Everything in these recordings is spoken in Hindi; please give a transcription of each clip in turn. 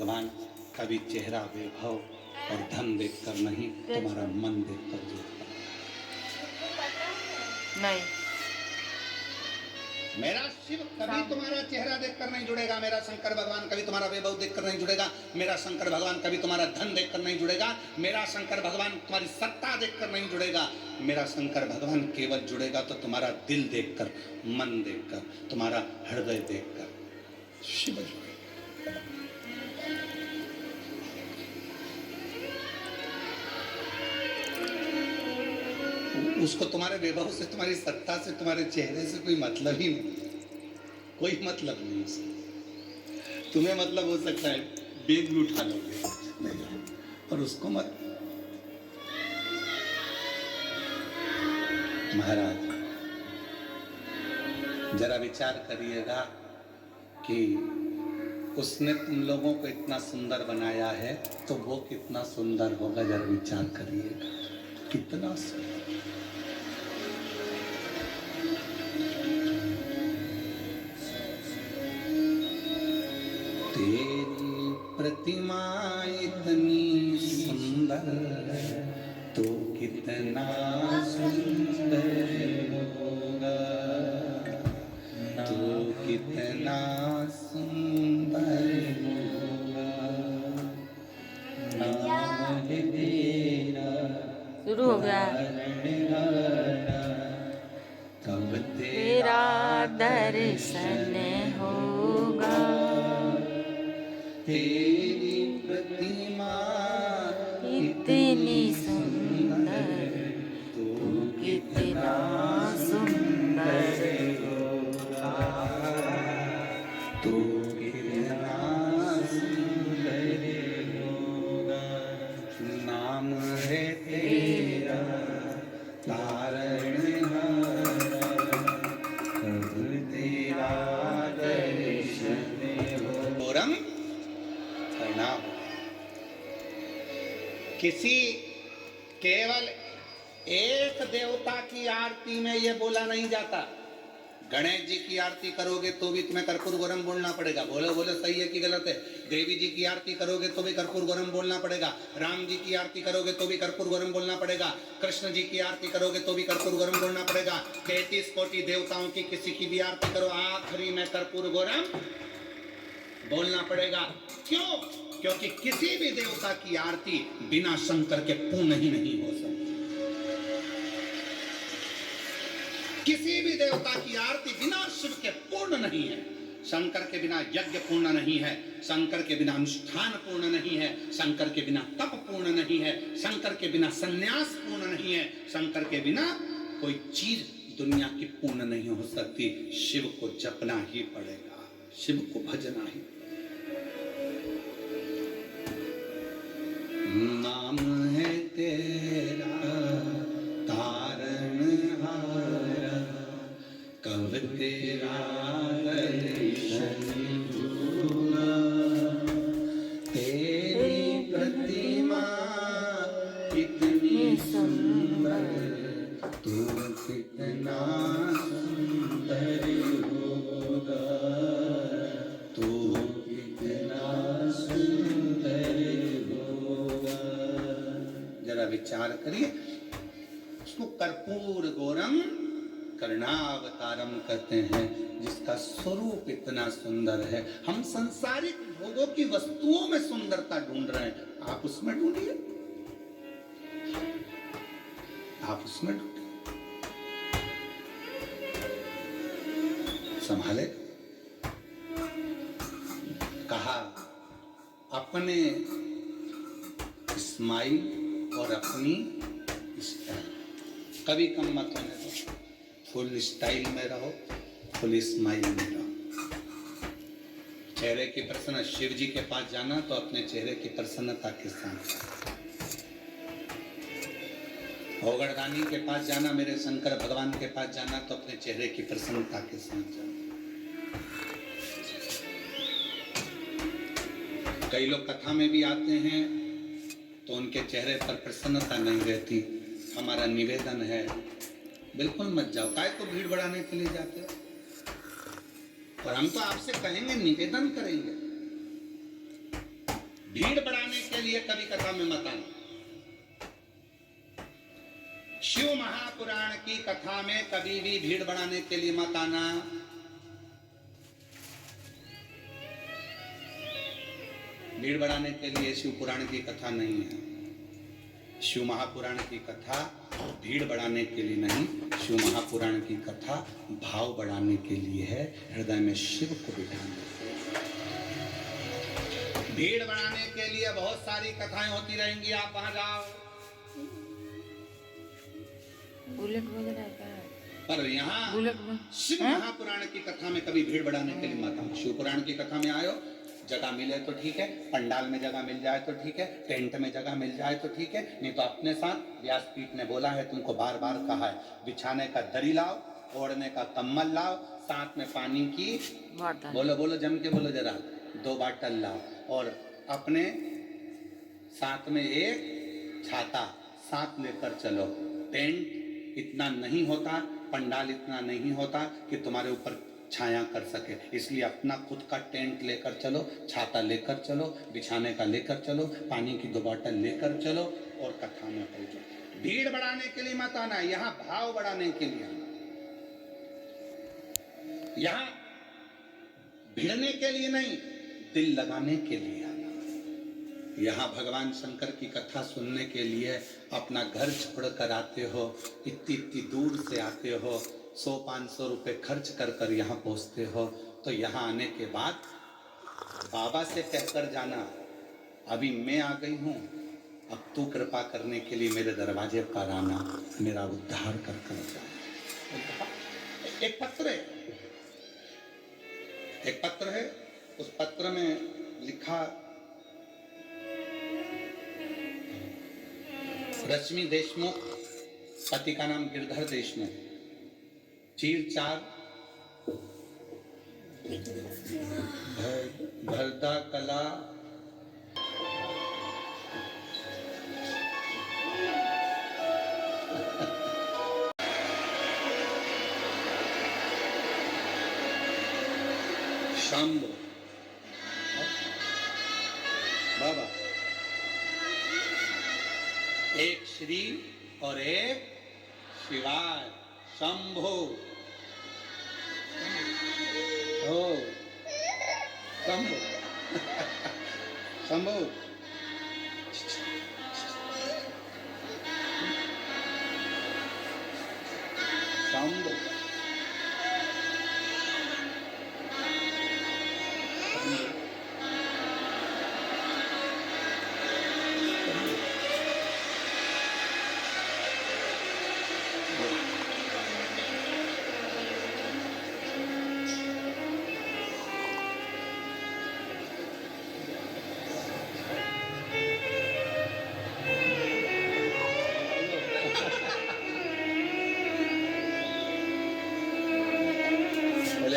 भगवान कभी चेहरा वैभव और धन देखकर नहीं, तुम्हारा मन देखकर जुड़ता नहीं। मेरा शिव कभी तुम्हारा चेहरा देखकर नहीं जुड़ेगा, मेरा शंकर भगवान कभी तुम्हारा वैभव देखकर नहीं जुड़ेगा, मेरा शंकर भगवान कभी तुम्हारा धन देखकर नहीं जुड़ेगा, मेरा शंकर भगवान तुम्हारी सत्ता देखकर नहीं जुड़ेगा, मेरा शंकर भगवान केवल जुड़ेगा तो तुम्हारा दिल देखकर, मन देखकर, तुम्हारा हृदय देखकर शिव जुड़ेगा। उसको तुम्हारे वैभव से, तुम्हारी सत्ता से, तुम्हारे चेहरे से कोई मतलब ही नहीं, कोई मतलब नहीं उसको। तुम्हें मतलब हो सकता है बेग भी उठा लोगे और उसको मत। महाराज जरा विचार करिएगा कि उसने तुम लोगों को इतना सुंदर बनाया है तो वो कितना सुंदर होगा, जरा विचार करिएगा कितना सुंदर। तेरी प्रतिमा इतनी सुंदर तो कितना सुंदर होगा, तो कितना सुंदर होगा। नाम है तेरा शुरू हो गया। कब तेरा दर्शन होगा, तेरी प्रतिमा इतनी सुंदर तू कितना सुंदर होगा, तू कितना सुंदर होगा। नाम है तेरा तारणहारा, कब तेरा दर्शन हो। प्रणाम। किसी केवल एक देवता की आरती में यह बोला नहीं जाता। गणेश जी की आरती करोगे तो भी तुम्हें कर्पूर गौरम बोलना पड़ेगा। बोलो बोलो सही है कि गलत है। देवी जी की आरती करोगे तो भी कर्पूर गौरम बोलना पड़ेगा। राम जी की आरती करोगे तो भी कर्पूर गौरम बोलना पड़ेगा। कृष्ण जी की आरती करोगे तो भी कर्पूर गौरम बोलना पड़ेगा। 33 कोटि देवताओं की किसी की भी आरती करो, आखिरी में कर्पूर गौरम बोलना पड़ेगा। क्यों? क्योंकि किसी भी देवता की आरती बिना शंकर के पूर्ण ही नहीं हो सकती। किसी भी देवता की आरती बिना शिव के पूर्ण नहीं है। शंकर के बिना यज्ञ पूर्ण नहीं है, शंकर के बिना अनुष्ठान पूर्ण नहीं है, शंकर के बिना तप पूर्ण नहीं है, शंकर के बिना संन्यास पूर्ण नहीं है, शंकर के बिना कोई चीज दुनिया की पूर्ण नहीं हो सकती। शिव को जपना ही पड़ेगा, शिव को भजना ही। नाम है तेरा तारणहारा, कब तेरा दर्शन होगा। तेरी प्रतिमा इतनी सुंदर, तू कितना सुंदर होगा, तू कितना सुंदर होगा। जरा विचार करिए। उसको कर्पूर गौरम कर्णावतारम कहते हैं, जिसका स्वरूप इतना सुंदर है। हम संसारिक भोगों की वस्तुओं में सुंदरता ढूंढ रहे हैं, आप उसमें ढूंढिए, आप उसमें ढूंढिए। संभाले। कहा अपने स्माइल और अपनी स्टाइल कभी कम मत होने दो। फुल स्टाइल में रहो, फुल स्माइल में रहो। चेहरे की प्रसन्न, शिव जी के पास जाना तो अपने चेहरे की प्रसन्नता के साथ। भोगड़दानी के पास जाना, मेरे शंकर भगवान के पास जाना तो अपने चेहरे की प्रसन्नता के साथ जाना। कई लोग कथा में भी आते हैं तो उनके चेहरे पर प्रसन्नता नहीं रहती। हमारा निवेदन है, बिल्कुल मत जाओ। काय को भीड़ बढ़ाने के लिए जाते हो? और हम तो आपसे कहेंगे, निवेदन करेंगे, भीड़ बढ़ाने के लिए कभी कथा में मत आना। शिव महापुराण की कथा में कभी भी भीड़ बढ़ाने के लिए मत आना। भीड़ बढ़ाने के लिए शिव पुराण की कथा नहीं है। शिव महापुराण की कथा भीड़ बढ़ाने के लिए नहीं, शिव महापुराण की कथा भाव बढ़ाने के लिए है, हृदय में शिव को बिठाने के लिए। भीड़ बढ़ाने के लिए बहुत सारी कथाएं होती रहेंगी, आप वहां जाओ। बुलेट वगैरह है क्या? पर यहाँ बुलेट में शिव महापुराण की कथा में कभी भीड़ बढ़ाने के लिए मत आओ। शिव पुराण की कथा में आयो, जगह मिले तो ठीक है, पंडाल में जगह मिल जाए तो ठीक है, टेंट में जगह मिल जाए तो ठीक है, नहीं तो अपने साथ व्यासपीठ ने बोला है, तुमको बार बार कहा है, बिछाने का दरी लाओ, ओढ़ने का कम्बल लाओ, साथ में पानी की बोतल, बोलो बोलो जम के बोलो जरा, 2 बाटल लाओ, और अपने साथ में एक छाता साथ लेकर चलो। टेंट इतना नहीं होता, पंडाल इतना नहीं होता कि तुम्हारे ऊपर छाया कर सके, इसलिए अपना खुद का टेंट लेकर चलो, छाता लेकर चलो, बिछाने का लेकर चलो, पानी की 2 बोतल लेकर चलो और कथा में पहुंचो। भीड़ बढ़ाने के लिए मत आना, यहाँ भाव बढ़ाने के लिए आना। यहाँ भिड़ने के लिए नहीं, दिल लगाने के लिए आना। यहाँ भगवान शंकर की कथा सुनने के लिए अपना घर छोड़कर आते हो, इतनी इतनी दूर से आते हो, 100-500 रुपए खर्च कर कर यहाँ पहुँचते हो, तो यहाँ आने के बाद बाबा से कहकर जाना, अभी मैं आ गई हूँ, अब तू कृपा करने के लिए मेरे दरवाजे पर आना, मेरा उद्धार कर कर जाना। एक पत्र है, एक पत्र है, उस पत्र में लिखा, रश्मि देशमुख, पति का नाम गिरधर देशमुख, चीर 4, भरदा कला, शंभु बाबा, एक श्री और एक शिवाय, शंभो हो, शंभो शंभो शंभो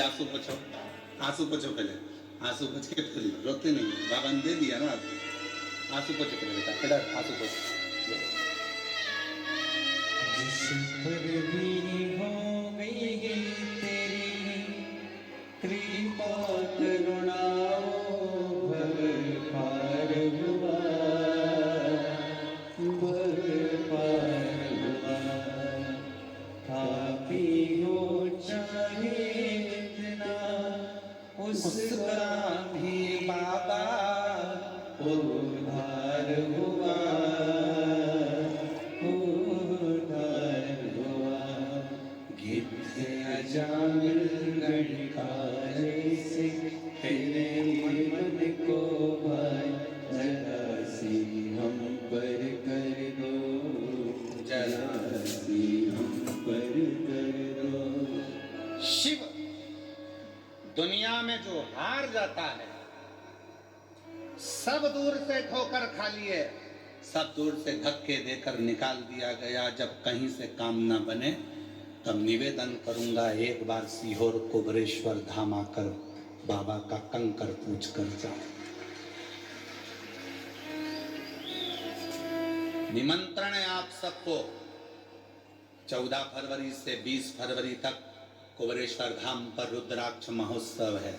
आंसू पोछो, आंसू पोछो पहले, आंसू पोछ के फिर रोते नहीं, बाबा ने दे दिया ना, आंसू पोछो पहले बेटा, इधर आंसू पोछो। जिस पर भी हो गई है तेरी कृपा करुणा भव पार हुआ, भव पार हुआ, पापी हो चाहे उसका भी बाबा उद्धार हुआ, उद्धार हुआ। गिद्ध अजामिल गणकारे से तेरे मन को भाई जरा सी हम पर कर दो, जरा सी हम पर कर दो। शिव दुनिया में जो हार जाता है, सब दूर से ठोकर खा लिए, सब दूर से धक्के देकर निकाल दिया गया। जब कहीं से काम न बने तब निवेदन करूंगा, एक बार सीहोर कुबरेश्वर धाम आकर बाबा का कंकर पूछ कर जाओ। निमंत्रण है आप सबको, 14 फरवरी से 20 फरवरी तक कुबरेश्वर धाम पर रुद्राक्ष महोत्सव है।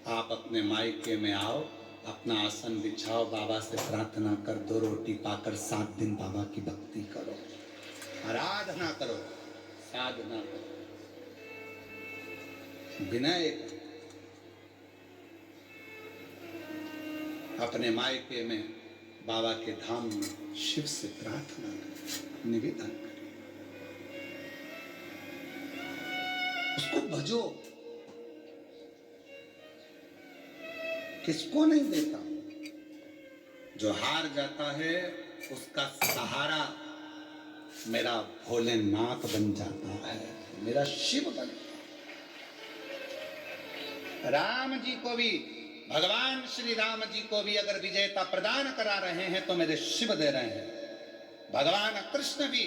आप अपने मायके में आओ, अपना आसन बिछाओ, बाबा से प्रार्थना कर, 2 रोटी पाकर 7 दिन बाबा की भक्ति करो, आराधना करो, साधना करो, विनय करो। अपने मायके में बाबा के धाम में शिव से प्रार्थना करें, निवेदन करें, उसको भजो। किसको नहीं देता? जो हार जाता है उसका सहारा मेरा भोलेनाथ बन जाता है, मेरा शिव बनता है। राम जी को भी, भगवान श्री राम जी को भी अगर विजेता प्रदान करा रहे हैं तो मेरे शिव दे रहे हैं। भगवान कृष्ण भी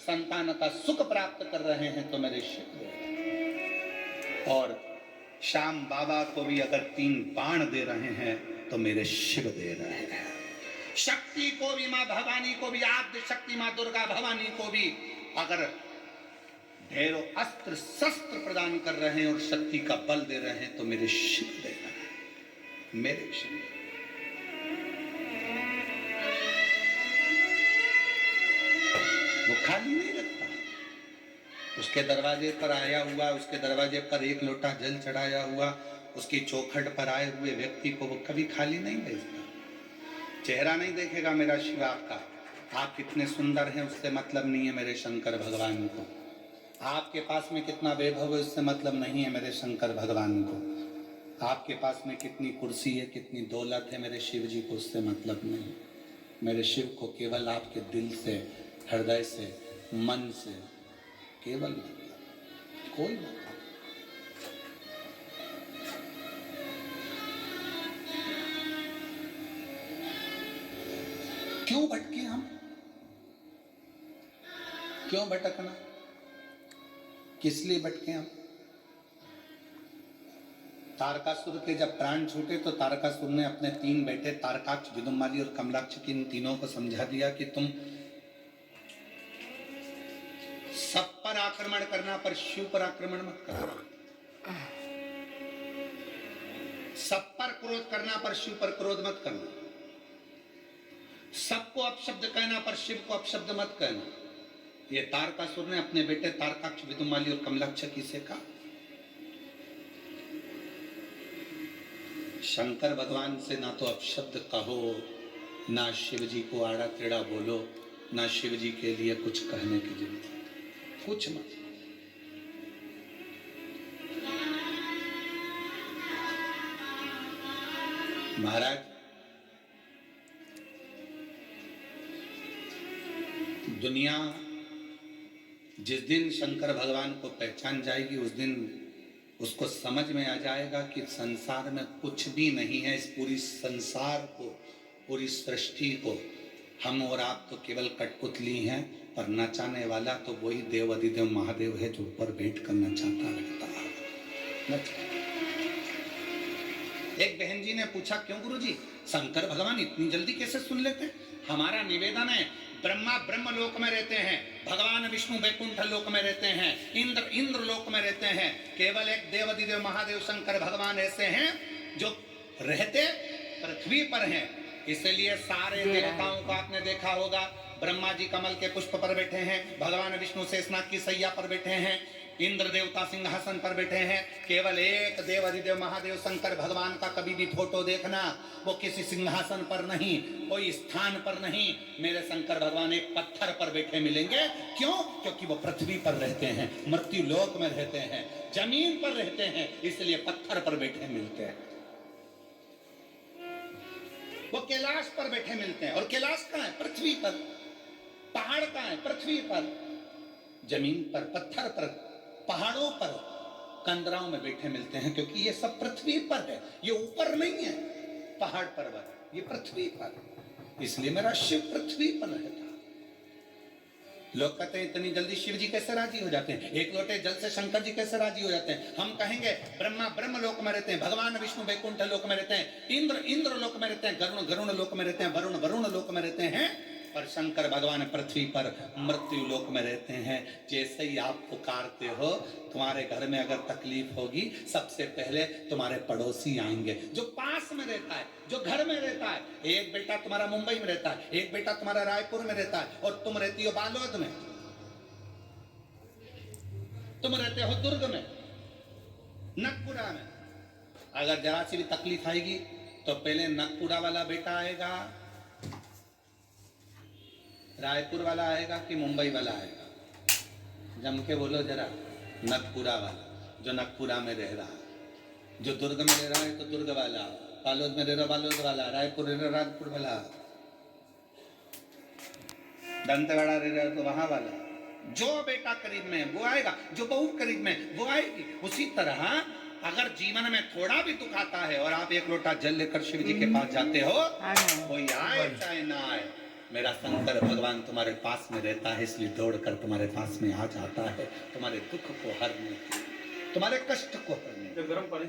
संतान का सुख प्राप्त कर रहे हैं तो मेरे शिव दे रहे हैं। और श्याम बाबा को भी अगर 3 बाण दे रहे हैं तो मेरे शिव दे रहे हैं। शक्ति को भी, मां भवानी को भी, आद्य शक्ति मां दुर्गा भवानी को भी अगर ढेरों अस्त्र शस्त्र प्रदान कर रहे हैं और शक्ति का बल दे रहे हैं तो मेरे शिव दे रहे हैं, मेरे शिव। वो खाली नहीं रखता। उसके दरवाजे पर आया हुआ, उसके दरवाजे पर 1 लोटा जल चढ़ाया हुआ, उसकी चौखट पर आए हुए व्यक्ति को वो कभी खाली नहीं भेजता। चेहरा नहीं देखेगा मेरा शिव आपका, आप कितने सुंदर हैं उससे मतलब नहीं है मेरे शंकर भगवान को। आपके पास में कितना वैभव है उससे मतलब नहीं है मेरे शंकर भगवान को। आपके पास में कितनी कुर्सी है, कितनी दौलत है, मेरे शिव जी को उससे मतलब नहीं। मेरे शिव को केवल आपके दिल से, हृदय से, मन से केवल मतलब, कोई मतलब। क्यों भटके हम? क्यों भटकना? किस लिए भटके हम? तारकासुर के जब प्राण छूटे तो तारकासुर ने अपने 3 बेटे तारकाक्ष, विदुमाली और कमलाक्ष की इन तीनों को समझा दिया कि तुम सब पर आक्रमण करना पर शिव पर आक्रमण मत करना। सब पर क्रोध करना पर शिव पर क्रोध मत करना। सबको अपशब्द कहना पर शिव को अपशब्द मत कहना। ये तारकासुर ने अपने बेटे तारकाक्ष, विदुमाली और कमलाक्ष की से कहा। शंकर भगवान से ना तो अपशब्द कहो, ना शिव जी को आड़ा टेढ़ा बोलो, ना शिव जी के लिए कुछ कहने की जरूरत, कुछ मत। महाराज, दुनिया जिस दिन शंकर भगवान को पहचान जाएगी उस दिन उसको समझ में आ जाएगा कि संसार में कुछ भी नहीं है। इस पूरी संसार को, पूरी सृष्टि को हम और आप तो केवल कठपुतली हैं, पर नचाने वाला तो वही देव अधिदेव महादेव है जो ऊपर बैठ कर नचाता रहता है। एक बहन जी ने पूछा, क्यों गुरुजी शंकर भगवान इतनी जल्दी कैसे सुन लेते? हमारा निवेदन है, ब्रह्मा ब्रह्म लोक में रहते हैं, भगवान विष्णु वैकुंठ लोक में रहते हैं, इंद्र लोक में रहते हैं। केवल एक देव अधिदेव महादेव शंकर भगवान ऐसे हैं जो रहते पृथ्वी पर हैं। इसलिए सारे देवताओं को आपने देखा होगा, ब्रह्मा जी कमल के पुष्प पर बैठे हैं, भगवान विष्णु शेषनाग की सैया पर बैठे हैं, इंद्र देवता सिंहासन पर बैठे हैं। केवल एक देव अधिदेव महादेव शंकर भगवान का कभी भी फोटो देखना, वो किसी सिंहासन पर नहीं, कोई स्थान पर नहीं, मेरे शंकर भगवान एक पत्थर पर बैठे मिलेंगे। क्यों? क्योंकि वो पृथ्वी पर रहते हैं, मृत्यु लोक में रहते हैं, जमीन पर रहते हैं, इसलिए पत्थर पर बैठे मिलते हैं। वो कैलाश पर बैठे मिलते हैं, और कैलाश कहाँ है? पृथ्वी पर। पहाड़ कहाँ है? पृथ्वी पर। जमीन पर, पत्थर पर, पहाड़ों पर, कंदराओं में बैठे मिलते हैं, क्योंकि ये सब पृथ्वी पर है, ये ऊपर नहीं है पहाड़ पर्वत, ये पृथ्वी पर। इसलिए मेरा शिव पृथ्वी पर रहता। लोग कहते हैं इतनी जल्दी शिव जी कैसे राजी हो जाते हैं, एक लोटे जल से शंकर जी कैसे राजी हो जाते हैं? हम कहेंगे ब्रह्मा ब्रह्म लोक में रहते हैं, भगवान विष्णु वैकुंठ लोक में रहते हैं, इंद्र लोक में रहते हैं, गरुण लोक में रहते हैं, वरुण लोक में रहते हैं। और शंकर भगवान पृथ्वी पर मृत्यु लोक में रहते हैं। जैसे ही आप पुकारते हो, तुम्हारे घर में अगर तकलीफ होगी, सबसे पहले तुम्हारे पड़ोसी आएंगे, जो पास में रहता है, जो घर में रहता है। एक बेटा तुम्हारा मुंबई में रहता है, एक बेटा तुम्हारा रायपुर में रहता है, और तुम रहती हो बालोद में, तुम रहते हो दुर्ग में, नगपुरा में। अगर जरा सी भी तकलीफ आएगी तो पहले नगपुरा वाला बेटा आएगा, रायपुर वाला आएगा कि मुंबई वाला आएगा? जम के बोलो जरा। नगपुरा वाला, जो नगपुरा में रह रहा है। जो दुर्ग में रह रहा है तो दुर्ग वाला, बालोद में रह रहा बालोद वाला, रायपुर रह रहा रायपुर वाला, दंतेवाड़ा रह रहा तो वहां वाला। जो बेटा करीब में वो आएगा, जो बहू करीब में वो आएगी। उसी तरह अगर जीवन में थोड़ा भी दुख आता है और आप एक लोटा जल लेकर शिव जी के पास जाते हो, कोई आए चाहे ना आए, मेरा शंकर भगवान तुम्हारे पास में रहता है, इसलिए दौड़कर तुम्हारे पास में आ जाता है, तुम्हारे दुख को हरने, तुम्हारे कष्ट को हरने। गरम पानी